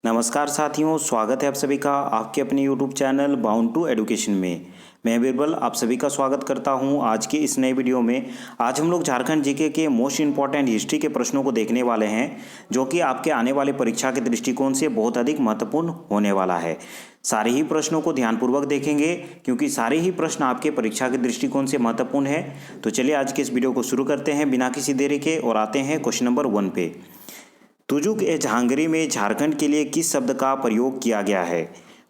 नमस्कार साथियों, स्वागत है आप सभी का आपके अपने YouTube channel bound to education में। मैं बिरबल आप सभी का स्वागत करता हूं आज की इस नए वीडियो में। आज हम लोग झारखंड जीके के मोस्ट इंपॉर्टेंट हिस्ट्री के प्रश्नों को देखने वाले हैं, जो कि आपके आने वाले परीक्षा के दृष्टिकोण से बहुत अधिक महत्वपूर्ण होने वाला है। सारे ही प्रश्नों को ध्यानपूर्वक देखेंगे क्योंकि सारे ही प्रश्न आपके परीक्षा के दृष्टिकोण से महत्वपूर्ण है। तो चलिए आज के इस वीडियो को शुरू करते हैं बिना किसी देरी के और आते हैं क्वेश्चन नंबर 1 पे। तुजुक ए जहांगीर में झारखंड के लिए किस शब्द का प्रयोग किया गया है?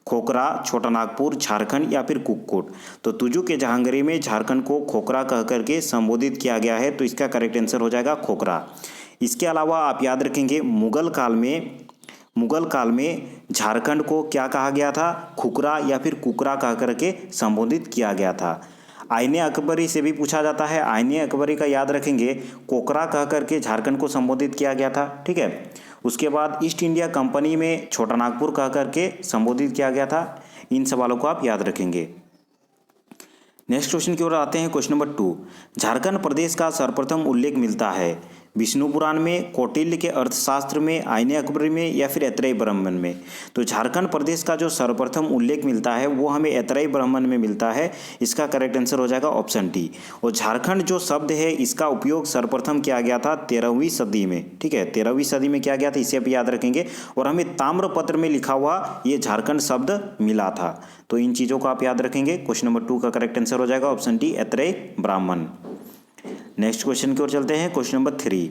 खोखरा, छोटा नागपुर, झारखंड या फिर कुक्कुट। तो तुजुक ए जहांगीर में झारखंड को खोखरा कह करके संबोधित किया गया है, तो इसका करेक्ट आंसर हो जाएगा खोखरा। इसके अलावा आप याद रखेंगे मुगल काल में झारखंड को क्या कहा गया था? खुकरा या फिर कुकरा कह करके संबोधित किया गया था। आईने अकबरी से भी पूछा जाता है, आईने अकबरी का याद रखेंगे कोकरा कह करके झारखंड को संबोधित किया गया था। ठीक है, उसके बाद ईस्ट इंडिया कंपनी में छोटा नागपुर कह करके संबोधित किया गया था। इन सवालों को आप याद रखेंगे। नेक्स्ट क्वेश्चन की ओर आते हैं। क्वेश्चन नंबर 2, झारखंड प्रदेश का सर्वप्रथम उल्लेख मिलता है विष्णु पुराण में, कौटिल्य के अर्थशास्त्र में, आईने अकबरी में या फिर ऐतरेय ब्राह्मण में। तो झारखंड प्रदेश का जो सर्वप्रथम उल्लेख मिलता है वो हमें ऐतरेय ब्राह्मण में मिलता है। इसका करेक्ट आंसर हो जाएगा ऑप्शन डी। और झारखंड जो शब्द है इसका उपयोग सर्वप्रथम किया गया था 13वीं सदी में। ठीक है, 13वीं सदी में किया गया था, इसे आप याद रखेंगे। और हमें ताम्रपत्र में लिखा हुआ ये झारखंड शब्द मिला था, तो इन चीज़ों को आप याद रखेंगे। क्वेश्चन नंबर 2 का करेक्ट आंसर हो जाएगा ऑप्शन डी, ऐतरेय ब्राह्मण। नेक्स्ट क्वेश्चन की ओर चलते हैं। क्वेश्चन नंबर 3,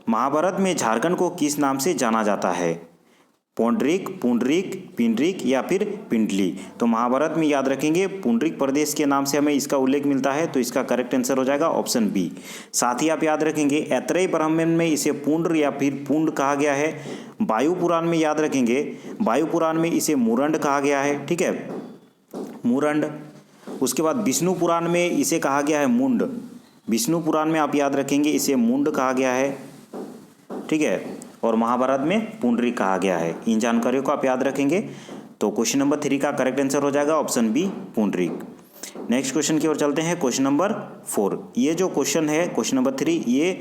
महाभारत में झारखंड को किस नाम से जाना जाता है? पौंडरिक, पुंडरिक, पिंडरिक या फिर पिंडली। तो महाभारत में याद रखेंगे पुंडरिक प्रदेश के नाम से हमें इसका उल्लेख मिलता है, तो इसका करेक्ट आंसर हो जाएगा ऑप्शन बी। साथ ही आप याद रखेंगे ऐतरेय ब्राह्मण में इसे पुंड्र या फिर पुंड कहा गया है। वायु पुराण में याद रखेंगे, वायु पुराण में इसे मुरंड कहा गया है। ठीक है, मुरंड। उसके बाद विष्णु पुराण में इसे कहा गया है मुंड। विष्णु पुराण में आप याद रखेंगे इसे मुंड कहा गया है। ठीक है, और महाभारत में पुंडरिक कहा गया है। इन जानकारियों को आप याद रखेंगे। तो क्वेश्चन नंबर 3 का करेक्ट आंसर हो जाएगा option B, Pundarik. Next question की ओर चलते हैं। क्वेश्चन नंबर 4, ये जो क्वेश्चन है क्वेश्चन नंबर 3, ये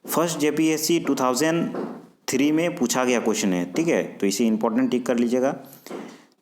फर्स्ट जेपीएससी 2003 में पूछा गया क्वेश्चन है। ठीक है, तो इसे इंपॉर्टेंट टिक कर लीजिएगा।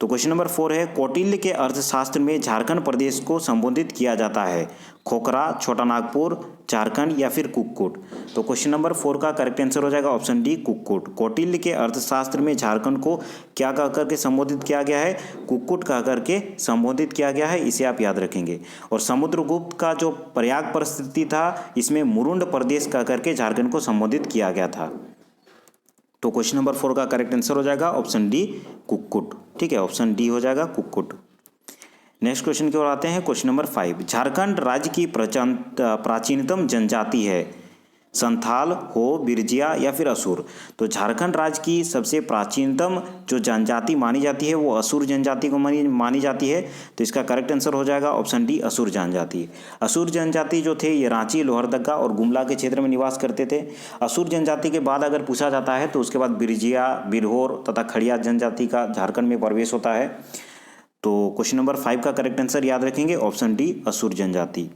तो क्वेश्चन नंबर 4 है, कौटिल्य के अर्थशास्त्र में झारखंड प्रदेश को संबोधित किया जाता है खोखरा, छोटा नागपुर, झारखंड या फिर कुक्कुट। तो क्वेश्चन नंबर 4 का करेक्ट आंसर हो जाएगा ऑप्शन डी, कुक्कुट। कौटिल्य के अर्थशास्त्र में झारखंड को क्या कह करके संबोधित किया गया है? कुक्कुट कह करके संबोधित किया गया है, इसे आप याद रखेंगे। और समुद्रगुप्त का जो प्रयाग परिस्थिति था इसमें मुरुंड प्रदेश कह करके झारखंड को संबोधित किया गया था। तो क्वेश्चन नंबर 4 का करेक्ट आंसर हो जाएगा ऑप्शन डी, कुक्कुट। ठीक है, ऑप्शन डी हो जाएगा कुक्कुट। नेक्स्ट क्वेश्चन की ओर आते हैं। क्वेश्चन नंबर 5, झारखंड राज्य की प्राचीनतम जनजाति है संथाल, हो, बिरजिया या फिर असुर। तो झारखंड राज्य की सबसे प्राचीनतम जो जनजाति मानी जाती है वो असुर जनजाति को मानी जाती है, तो इसका करेक्ट आंसर हो जाएगा ऑप्शन डी, असुर जनजाति। असुर जनजाति जो थे ये रांची, लोहरदगा और गुमला के क्षेत्र में निवास करते थे। असुर जनजाति के बाद अगर पूछा जाता है तो उसके बाद बिरजिया, बिरहोर तथा खड़िया जनजाति का झारखंड में प्रवेश होता है। तो क्वेश्चन नंबर 5 का करेक्ट आंसर याद रखेंगे ऑप्शन डी, असुर जनजाति।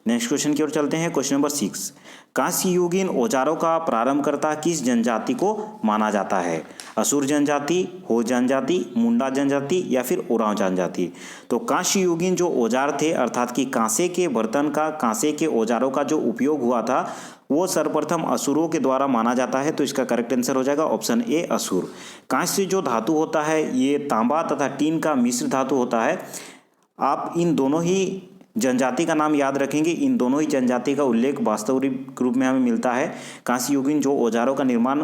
नेक्स्ट क्वेश्चन की ओर चलते हैं। क्वेश्चन नंबर 6, कांस्य युगीन औजारों का प्रारंभकर्ता किस जनजाति को माना जाता है? असुर जनजाति, हो जनजाति, मुंडा जनजाति या फिर ओरांव जनजाति। तो कांस्य युगीन जो औजार थे अर्थात कि कांसे के बर्तन का, कांसे के औजारों का जो उपयोग हुआ था वो सर्वप्रथम असुरों के द्वारा माना जाता है, तो इसका करेक्ट आंसर हो जाएगा ऑप्शन ए, असुर। कांस्य जो धातु होता है ये तांबा तथा टीन का मिश्र धातु होता है। आप इन दोनों ही जनजाति का नाम याद रखेंगे। इन दोनों ही जनजाति का उल्लेख वास्तविक रूप में हमें मिलता है। कांस्य युगीन जो औजारों का निर्माण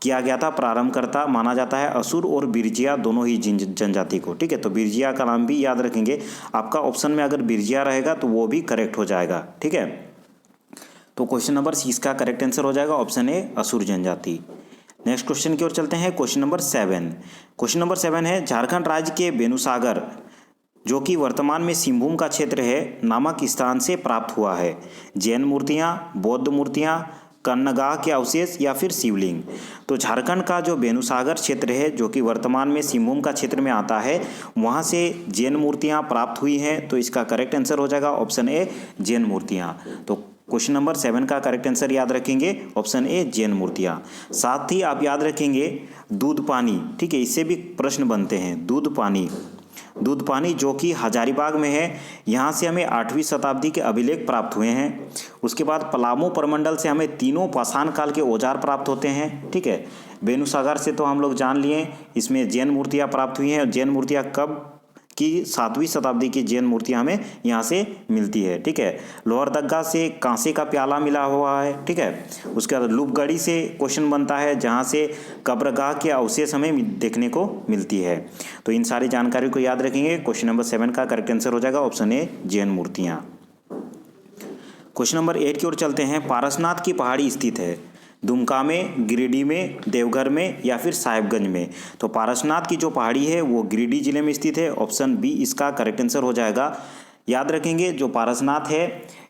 किया गया था प्रारंभकर्ता माना जाता है असुर और बिरजिया दोनों ही जनजाति को। ठीक है, तो बिरजिया का नाम भी याद रखेंगे। आपका ऑप्शन में अगर बिरजिया रहेगा तो वो भी करेक्ट हो जाएगा। ठीक है, तो क्वेश्चन नंबर 6 का करेक्ट आंसर हो जाएगा ऑप्शन ए, असुर जनजाति। नेक्स्ट क्वेश्चन की ओर चलते हैं। क्वेश्चन नंबर 7, क्वेश्चन नंबर 7 है, झारखंड राज्य के बेनुसागर जो कि वर्तमान में सिंहभूम का क्षेत्र है नामक स्थान से प्राप्त हुआ है। जैन मूर्तियाँ, बौद्ध मूर्तियाँ, कन्नगाह के अवशेष या फिर शिवलिंग। तो झारखंड का जो बेनुसागर क्षेत्र है जो कि वर्तमान में सिंहभूम का क्षेत्र में आता है, वहाँ से जैन मूर्तियाँ प्राप्त हुई हैं, तो इसका करेक्ट आंसर हो जाएगा ऑप्शन ए, जैन मूर्तियाँ। तो क्वेश्चन नंबर 7 का करेक्ट आंसर याद रखेंगे ऑप्शन ए जैन मूर्तियाँ। साथ ही आप याद रखेंगे दूध पानी, ठीक है, इससे भी प्रश्न बनते हैं। दूध पानी जो कि हजारीबाग में है, यहाँ से हमें 8वीं शताब्दी के अभिलेख प्राप्त हुए हैं। उसके बाद पलामू प्रमंडल से हमें 3 पाषाण काल के औजार प्राप्त होते हैं, ठीक है। बेनुसागर से तो हम लोग जान लिए, इसमें जैन मूर्तियाँ प्राप्त हुई हैं। और जैन मूर्तियाँ कब की 7वीं शताब्दी की जैन मूर्तियाँ हमें यहाँ से मिलती है, ठीक है। लोहरदग्गा से कांसे का प्याला मिला हुआ है, ठीक है। उसके बाद लूपगढ़ी से क्वेश्चन बनता है, जहाँ से कब्रगाह के अवशेष हमें देखने को मिलती है। तो इन सारी जानकारी को याद रखेंगे। क्वेश्चन नंबर 7 का करेक्ट आंसर हो जाएगा ऑप्शन ए जैन मूर्तियाँ। क्वेश्चन नंबर 8 की ओर चलते हैं। पारसनाथ की पहाड़ी स्थित है दुमका में, गिरिडीह में, देवघर में या फिर साहिबगंज में। तो पारसनाथ की जो पहाड़ी है वो गिरिडीह जिले में स्थित है। ऑप्शन बी इसका करेक्ट आंसर हो जाएगा। याद रखेंगे जो पारसनाथ है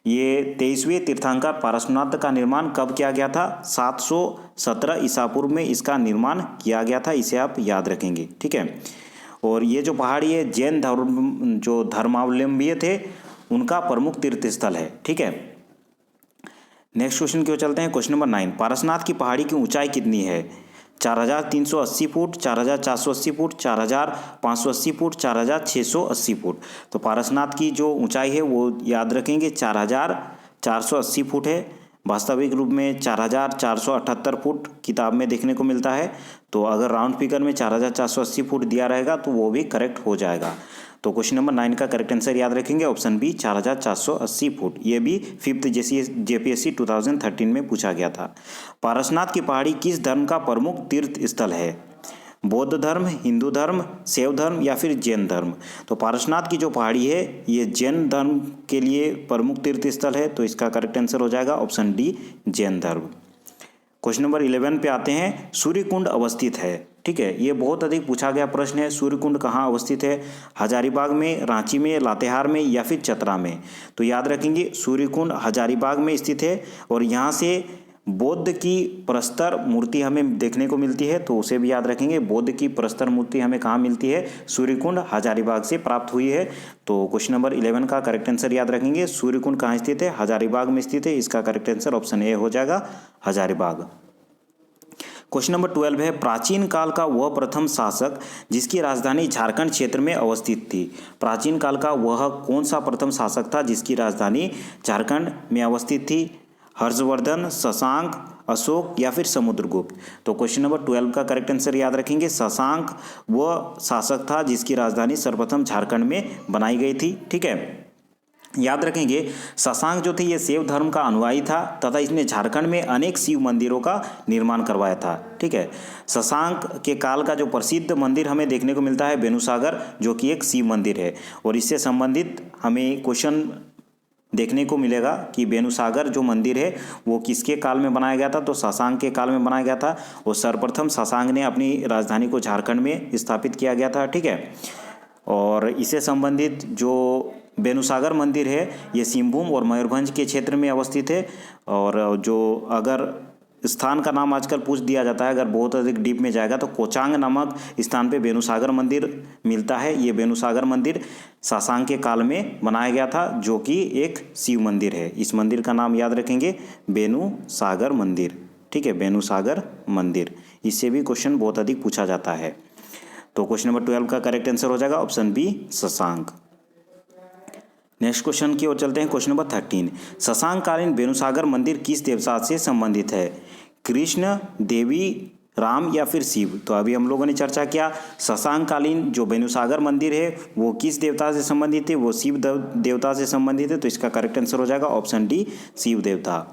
ये 23वें तीर्थंकर पारसनाथ का निर्माण कब किया गया था? 717 ईसा पूर्व में इसका निर्माण किया गया था। इसे आप याद रखेंगे, ठीक है। और ये जो पहाड़ी है जैन धर्म जो धर्मावलंबी थे उनका प्रमुख तीर्थ स्थल है, ठीक है। नेक्स्ट क्वेश्चन की ओर चलते हैं। क्वेश्चन नंबर 9, पारसनाथ की पहाड़ी की ऊंचाई कितनी है? 4380 फुट, 4480 फुट, 4580 फुट, 4680 फुट। तो पारसनाथ की जो ऊंचाई है वो याद रखेंगे 4480 फुट है। वास्तविक रूप में 4478 फुट किताब में देखने को मिलता है। तो अगर राउंड फिगर में 4480 फुट दिया रहेगा तो वो भी करेक्ट हो जाएगा। तो क्वेश्चन नंबर 9 का करेक्ट आंसर याद रखेंगे ऑप्शन बी 4480 फुट। ये भी 5th JPSC 2013 में पूछा गया था। पारसनाथ की पहाड़ी किस धर्म का प्रमुख तीर्थ स्थल है? बौद्ध धर्म, हिंदू धर्म, शैव धर्म या फिर जैन धर्म। तो पारसनाथ की जो पहाड़ी है ये जैन धर्म के लिए प्रमुख तीर्थ स्थल है। तो इसका करेक्ट आंसर हो जाएगा ऑप्शन डी जैन धर्म। क्वेश्चन नंबर 11 पे आते हैं। सूर्यकुंड अवस्थित है, ठीक है, ये बहुत अधिक पूछा गया प्रश्न है। सूर्यकुंड कहाँ अवस्थित है? हजारीबाग में, रांची में, लातेहार में या फिर चतरा में। तो याद रखेंगे सूर्यकुंड हजारीबाग में स्थित है और यहाँ से बौद्ध की प्रस्तर मूर्ति हमें देखने को मिलती है। तो उसे भी याद रखेंगे। बौद्ध की प्रस्तर मूर्ति हमें कहाँ मिलती है? सूर्यकुंड हजारीबाग से प्राप्त हुई है। तो क्वेश्चन नंबर 11 का करेक्ट आंसर याद रखेंगे। सूर्यकुंड कहाँ स्थित है? हजारीबाग में स्थित है। इसका करेक्ट आंसर ऑप्शन ए हो जाएगा हजारीबाग। क्वेश्चन नंबर 12 है। प्राचीन काल का वह प्रथम शासक जिसकी राजधानी झारखंड क्षेत्र में अवस्थित थी। प्राचीन काल का वह कौन सा प्रथम शासक था जिसकी राजधानी झारखंड में अवस्थित थी? हर्षवर्धन, शशांक, अशोक या फिर समुद्रगुप्त। तो क्वेश्चन नंबर 12 का करेक्ट आंसर याद रखेंगे। शशांक वह शासक था जिसकी राजधानी सर्वप्रथम झारखंड में बनाई गई थी, ठीक है। याद रखेंगे शशांक जो थे ये शैव धर्म का अनुयायी था तथा इसने झारखंड में अनेक शिव मंदिरों का निर्माण करवाया था, ठीक है। शशांक के काल का जो प्रसिद्ध मंदिर हमें देखने को मिलता है बेनुसागर, जो कि एक शिव मंदिर है। और इससे संबंधित हमें क्वेश्चन देखने को मिलेगा कि बेनुसागर जो मंदिर है वो किसके काल में बनाया गया था? तो शशांक के काल में बनाया गया था। और सर्वप्रथम शशांक ने अपनी राजधानी को झारखंड में स्थापित किया गया था, ठीक है। और इससे संबंधित जो बेनुसागर मंदिर है ये सिंहभूम और मयूरभंज के क्षेत्र में अवस्थित है। और जो अगर स्थान का नाम आजकल पूछ दिया जाता है, अगर बहुत अधिक डीप में जाएगा तो कोचांग नामक स्थान पे बेनुसागर मंदिर मिलता है। ये बेनुसागर मंदिर शशांक के काल में बनाया गया था, जो कि एक शिव मंदिर है। इस मंदिर का नाम याद रखेंगे बेनुसागर मंदिर, ठीक है, बेनुसागर मंदिर। इससे भी क्वेश्चन बहुत अधिक पूछा जाता है। तो क्वेश्चन नंबर 12 का करेक्ट आंसर हो जाएगा option B Shashank. Next question की ओर चलते हैं। क्वेश्चन नंबर 13, शशांक कालीन बेनुसागर मंदिर किस देवता से संबंधित है? कृष्ण, देवी, राम या फिर शिव। तो अभी हम लोगों ने चर्चा किया शशांक कालीन जो बेनुसागर मंदिर है वो किस देवता से संबंधित है? वो शिव देवता से संबंधित है। तो इसका करेक्ट आंसर हो जाएगा ऑप्शन डी शिव देवता।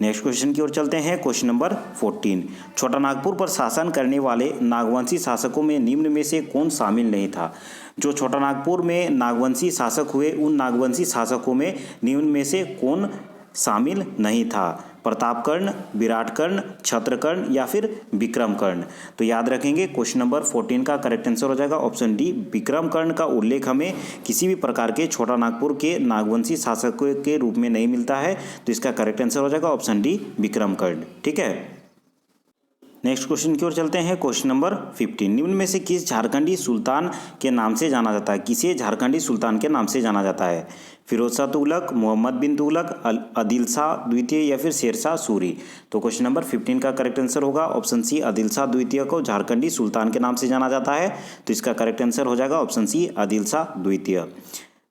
नेक्स्ट क्वेश्चन की ओर चलते हैं। क्वेश्चन नंबर 14, छोटा नागपुर पर शासन करने वाले नागवंशी शासकों में निम्न में से कौन शामिल नहीं था? जो छोटा नागपुर में नागवंशी शासक हुए उन नागवंशी शासकों में निम्न में से कौन शामिल नहीं था? प्रतापकर्ण, विराटकर्ण, छत्रकर्ण या फिर विक्रमकर्ण। तो याद रखेंगे क्वेश्चन नंबर 14 का करेक्ट आंसर हो जाएगा ऑप्शन डी विक्रमकर्ण का उल्लेख हमें किसी भी प्रकार के छोटा नागपुर के नागवंशी शासकों के रूप में नहीं मिलता है। तो इसका करेक्ट आंसर हो जाएगा ऑप्शन डी विक्रमकर्ण, ठीक है। नेक्स्ट क्वेश्चन की ओर चलते हैं। क्वेश्चन नंबर 15, निम्न में से किस झारखंडी सुल्तान के नाम से जाना जाता है? किसे झारखंडी सुल्तान के नाम से जाना जाता है? फिरोज शाह तुगलक, मोहम्मद बिन तुगलक, आदिल शाह द्वितीय या फिर शेर शाह सूरी? तो क्वेश्चन नंबर 15 का करेक्ट आंसर होगा ऑप्शन सी, आदिल शाह द्वितीय को झारखंडी सुल्तान के नाम से जाना जाता है। तो इसका करेक्ट आंसर हो जाएगा ऑप्शन सी, आदिल शाह द्वितीय।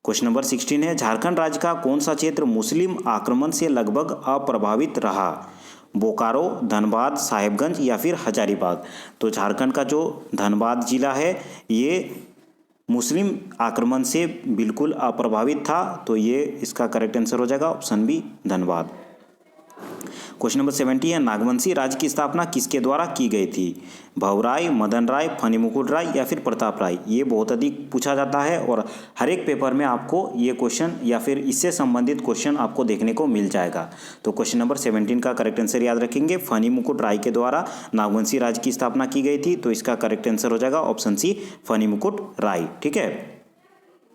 क्वेश्चन नंबर 16 है, झारखंड राज्य का कौन सा क्षेत्र मुस्लिम आक्रमण से लगभग अप्रभावित रहा? बोकारो, धनबाद, साहेबगंज या फिर हजारीबाग? तो झारखंड का जो धनबाद जिला है ये मुस्लिम आक्रमण से बिल्कुल अप्रभावित था। तो ये इसका करेक्ट आंसर हो जाएगा option B, Dhanbad. Question number 70 है, नागवंशी राज्य की स्थापना किसके द्वारा की गई थी? भवराय, मदन राय, फनी मुकुट राय या फिर प्रताप राय? ये बहुत अधिक पूछा जाता है और हर एक पेपर में आपको ये क्वेश्चन या फिर इससे संबंधित क्वेश्चन आपको देखने को मिल जाएगा। तो क्वेश्चन नंबर 17 का करेक्ट आंसर याद रखेंगे, फनी मुकुट राय के द्वारा नागवंशी राज्य की स्थापना की गई थी। तो इसका करेक्ट आंसर हो जाएगा ऑप्शन सी, फनी मुकुट राय। ठीक है,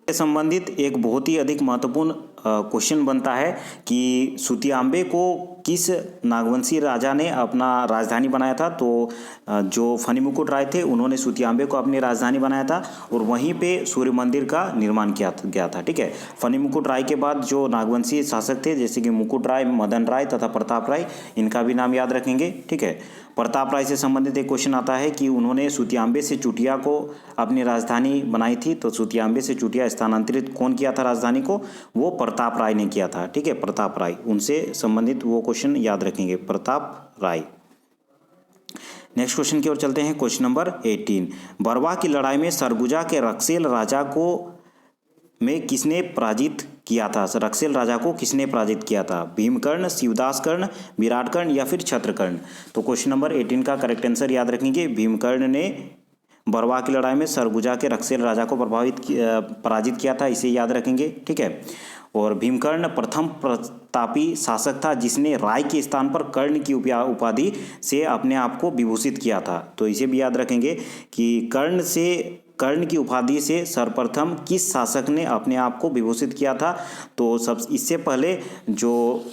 संबंधित एक बहुत ही अधिक महत्वपूर्ण क्वेश्चन बनता है कि सुतियांबे को किस नागवंशी राजा ने अपना राजधानी बनाया था? तो जो फनी मुकुट राय थे उन्होंने सुतियांबे को अपनी राजधानी बनाया था और वहीं पे सूर्य मंदिर का निर्माण किया गया था। ठीक है, फनी मुकुट राय के बाद जो नागवंशी शासक थे जैसे कि मुकुट राय, मदन राय तथा प्रताप राय, इनका भी नाम याद रखेंगे। ठीक है, प्रताप राय से संबंधित एक क्वेश्चन आता है कि उन्होंने सुतियांबे से चुटिया को अपनी राजधानी बनाई थी। तो सुतियांबे से चुटिया स्थानांतरित कौन किया था राजधानी को? वो प्रताप राय ने किया था। ठीक है, प्रताप राय, उनसे संबंधित वो क्वेश्चन याद रखेंगे, प्रताप राय। नेक्स्ट क्वेश्चन की ओर चलते हैं। क्वेश्चन नंबर 18, बरवा की लड़ाई में सरगुजा के रक्सेल राजा को में किसने पराजित किया था? रक्सेल राजा को किसने पराजित किया था? भीमकर्ण, शिवदास कर्ण, विराट कर्ण या फिर छत्रकर्ण? तो क्वेश्चन नंबर 18 का करेक्ट आंसर याद रखेंगे, भीमकर्ण ने बरवा की लड़ाई में सरगुजा के रक्सेल राजा को पराजित किया था, इसे याद रखेंगे। ठीक है, और भीमकर्ण प्रथम प्रतापी शासक था जिसने राय के स्थान पर कर्ण की उपाधि से अपने आप को विभूषित किया था। तो इसे भी याद रखेंगे कि कर्ण की उपाधि से सर्वप्रथम किस शासक ने अपने आप को विभूषित किया था? तो इससे पहले जो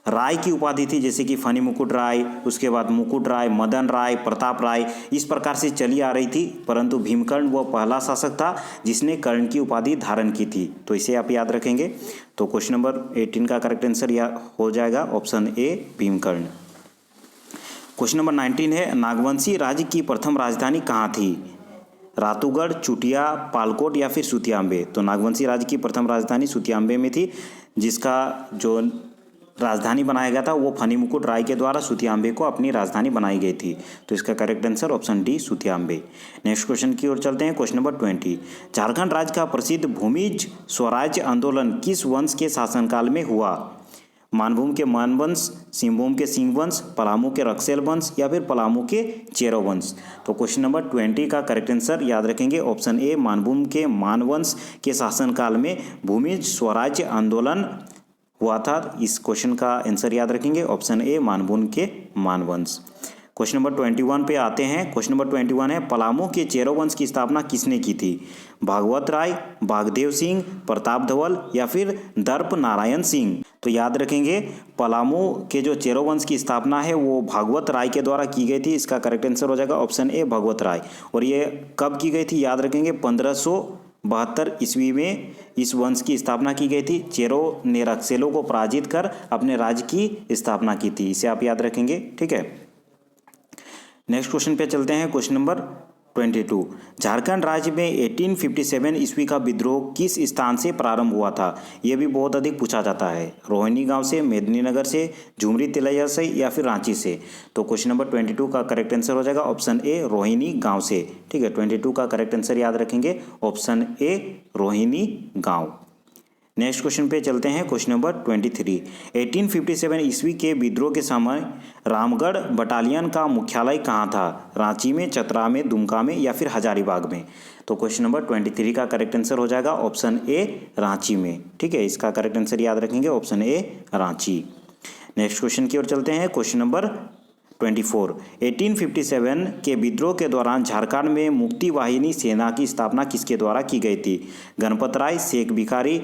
राय की उपाधि थी जैसे कि फनी मुकुट राय, उसके बाद मुकुट राय, मदन राय, प्रताप राय, इस प्रकार से चली आ रही थी, परंतु भीमकर्ण वह पहला शासक था जिसने कर्ण की उपाधि धारण की थी। तो इसे आप याद रखेंगे। तो क्वेश्चन नंबर 18 का करेक्ट आंसर हो जाएगा ऑप्शन ए, भीमकर्ण। क्वेश्चन नंबर 19 है, नागवंशी राज्य की प्रथम राजधानी कहाँ थी? रातूगढ़, चुटिया, पालकोट या फिर सुतियांबे? तो नागवंशी राज्य की प्रथम राजधानी सुतियांबे में थी, जिसका जो राजधानी बनाया गया था वो फनी मुकुट राय के द्वारा सुतियांबे को अपनी राजधानी बनाई गई थी। तो इसका करेक्ट आंसर ऑप्शन डी, सुतियांबे। नेक्स्ट क्वेश्चन की ओर चलते हैं। क्वेश्चन नंबर 20, झारखंड राज्य का प्रसिद्ध भूमिज स्वराज्य आंदोलन किस वंश के शासनकाल में हुआ? मानभूम के मानवंश, सिंहभूम के सिंह वंश, पलामू के रक्सेल वंश या फिर पलामू के चेरो वंश? तो क्वेश्चन नंबर 20 का करेक्ट आंसर याद रखेंगे ऑप्शन ए, मानभूम के मानवंश के शासनकाल में भूमिज स्वराज्य आंदोलन हुआ था। इस क्वेश्चन का आंसर याद रखेंगे ऑप्शन ए, मानभूम के मानवंश। क्वेश्चन नंबर 21 पे आते हैं। क्वेश्चन नंबर 21 है, पलामू के चेरो वंश की स्थापना किसने की थी? भागवत राय, बागदेव सिंह, प्रताप धवल या फिर दर्प नारायण सिंह? तो याद रखेंगे पलामू के जो चेरो वंश की स्थापना है वो भागवत राय के द्वारा की गई थी। इसका करेक्ट आंसर हो जाएगा ऑप्शन ए, भागवत राय। और ये कब की गई थी? याद रखेंगे 1572 ईस्वी में इस वंश की स्थापना की गई थी। चेरो ने रक्सेलों को पराजित कर अपने राज्य की स्थापना की थी, इसे आप याद रखेंगे। ठीक है, नेक्स्ट क्वेश्चन पे चलते हैं। क्वेश्चन नंबर 22, झारखंड राज्य में 1857 ईस्वी का विद्रोह किस स्थान से प्रारंभ हुआ था? यह भी बहुत अधिक पूछा जाता है। रोहिणी गांव से, मेदिनीनगर से, झुमरी तिलैया से या फिर रांची से? तो क्वेश्चन नंबर 22 का करेक्ट आंसर हो जाएगा ऑप्शन ए, रोहिणी गांव से। ठीक है, 22 का करेक्ट आंसर याद रखेंगे ऑप्शन ए, रोहिणी गांव। नेक्स्ट क्वेश्चन पे चलते हैं। क्वेश्चन नंबर 23, 1857 ईस्वी के विद्रोह के समय रामगढ़ बटालियन का मुख्यालय कहाँ था? रांची में, चतरा में, दुमका में या फिर हजारीबाग में? तो क्वेश्चन नंबर 23 का करेक्ट आंसर हो जाएगा ऑप्शन ए, रांची में। ठीक है, इसका करेक्ट आंसर याद रखेंगे option A, Ranchi. Next question की ओर चलते हैं। क्वेश्चन नंबर 24, 1857 के विद्रोह के दौरान झारखंड में मुक्ति वाहिनी सेना की स्थापना किसके द्वारा की गई थी? गणपत राय, शेख भिखारी,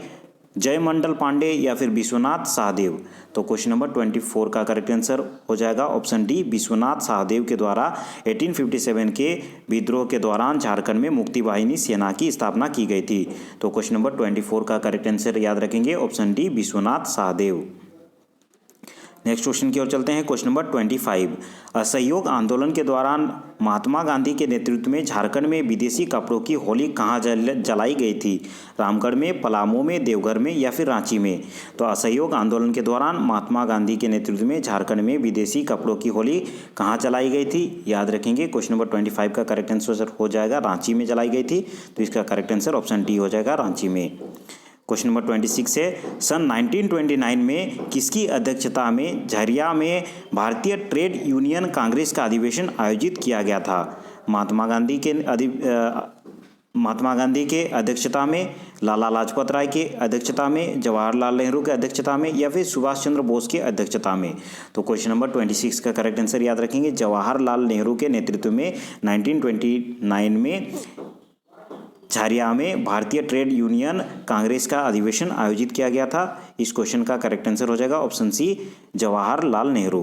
जयमंडल पांडे या फिर विश्वनाथ सहदेव। तो क्वेश्चन नंबर 24 का करेक्ट आंसर हो जाएगा ऑप्शन डी, विश्वनाथ सहदेव के द्वारा 1857 के विद्रोह के दौरान झारखंड में मुक्ति वाहिनी सेना की स्थापना की गई थी। तो क्वेश्चन नंबर 24 का करेक्ट आंसर याद रखेंगे option D, Vishwanath Sahdev. Next question की ओर चलते हैं। क्वेश्चन नंबर 25, असहयोग आंदोलन के दौरान महात्मा गांधी के नेतृत्व में झारखंड में विदेशी कपड़ों की होली कहाँ जलाई गई थी? रामगढ़ में, पलामू में, देवघर में या फिर रांची में? तो असहयोग आंदोलन के दौरान महात्मा गांधी के नेतृत्व में झारखंड में विदेशी कपड़ों की होली कहाँ जलाई गई थी? याद रखेंगे क्वेश्चन नंबर 25 का करेक्ट आंसर हो जाएगा रांची में जलाई गई थी। तो इसका करेक्ट आंसर ऑप्शन डी हो जाएगा रांची में। क्वेश्चन नंबर 26 है, सन 1929 में किसकी अध्यक्षता में झरिया में भारतीय ट्रेड यूनियन कांग्रेस का अधिवेशन आयोजित किया गया था? महात्मा गांधी के अध्यक्षता में, लाला लाजपत राय के अध्यक्षता में, जवाहरलाल नेहरू के अध्यक्षता में या फिर सुभाष चंद्र बोस के अध्यक्षता में? तो क्वेश्चन नंबर 26 का करेक्ट आंसर याद रखेंगे जवाहरलाल नेहरू के नेतृत्व में 1929 में झारिया में भारतीय ट्रेड यूनियन कांग्रेस का अधिवेशन आयोजित किया गया था। इस क्वेश्चन का करेक्ट आंसर हो जाएगा option C, Jawaharlal Nehru.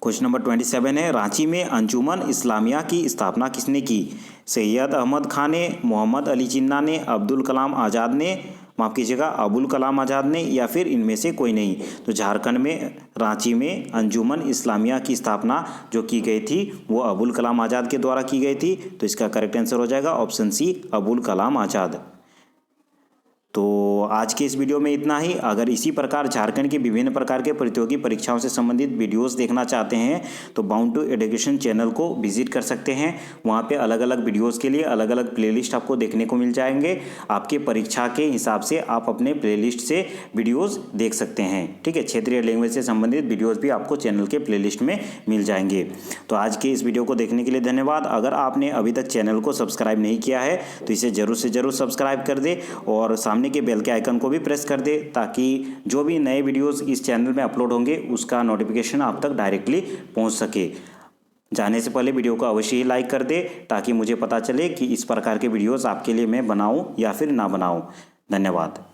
Question number 27 है, रांची में अंजुमन इस्लामिया की स्थापना किसने की? सैयद अहमद खान ने, मोहम्मद अली जिन्ना ने, अब्दुल कलाम आज़ाद ने, अबुल कलाम आज़ाद ने या फिर इनमें से कोई नहीं? तो झारखंड में रांची में अंजुमन इस्लामिया की स्थापना जो की गई थी वो अबुल कलाम आज़ाद के द्वारा की गई थी। तो इसका करेक्ट आंसर हो जाएगा ऑप्शन सी, अबुल कलाम आज़ाद। तो आज के इस वीडियो में इतना ही। अगर इसी प्रकार झारखंड के विभिन्न प्रकार के प्रतियोगी परीक्षाओं से संबंधित वीडियोस देखना चाहते हैं तो बाउंड टू एजुकेशन चैनल को विजिट कर सकते हैं। वहां पे अलग अलग वीडियोस के लिए अलग अलग प्लेलिस्ट आपको देखने को मिल जाएंगे। आपके परीक्षा के हिसाब से आप अपने प्लेलिस्ट से वीडियोज़ देख सकते हैं। ठीक है, क्षेत्रीय लैंग्वेज से संबंधित वीडियोज़ भी आपको चैनल के प्लेलिस्ट में मिल जाएंगे। तो आज के इस वीडियो को देखने के लिए धन्यवाद। अगर आपने अभी तक चैनल को सब्सक्राइब नहीं किया है तो इसे ज़रूर से ज़रूर सब्सक्राइब कर दे और सामने के बेल के आइकन को भी प्रेस कर दे ताकि जो भी नए वीडियोस इस चैनल में अपलोड होंगे उसका नोटिफिकेशन आप तक डायरेक्टली पहुंच सके। जाने से पहले वीडियो को अवश्य ही लाइक कर दे ताकि मुझे पता चले कि इस प्रकार के वीडियोस आपके लिए मैं बनाऊं या फिर ना बनाऊं। धन्यवाद।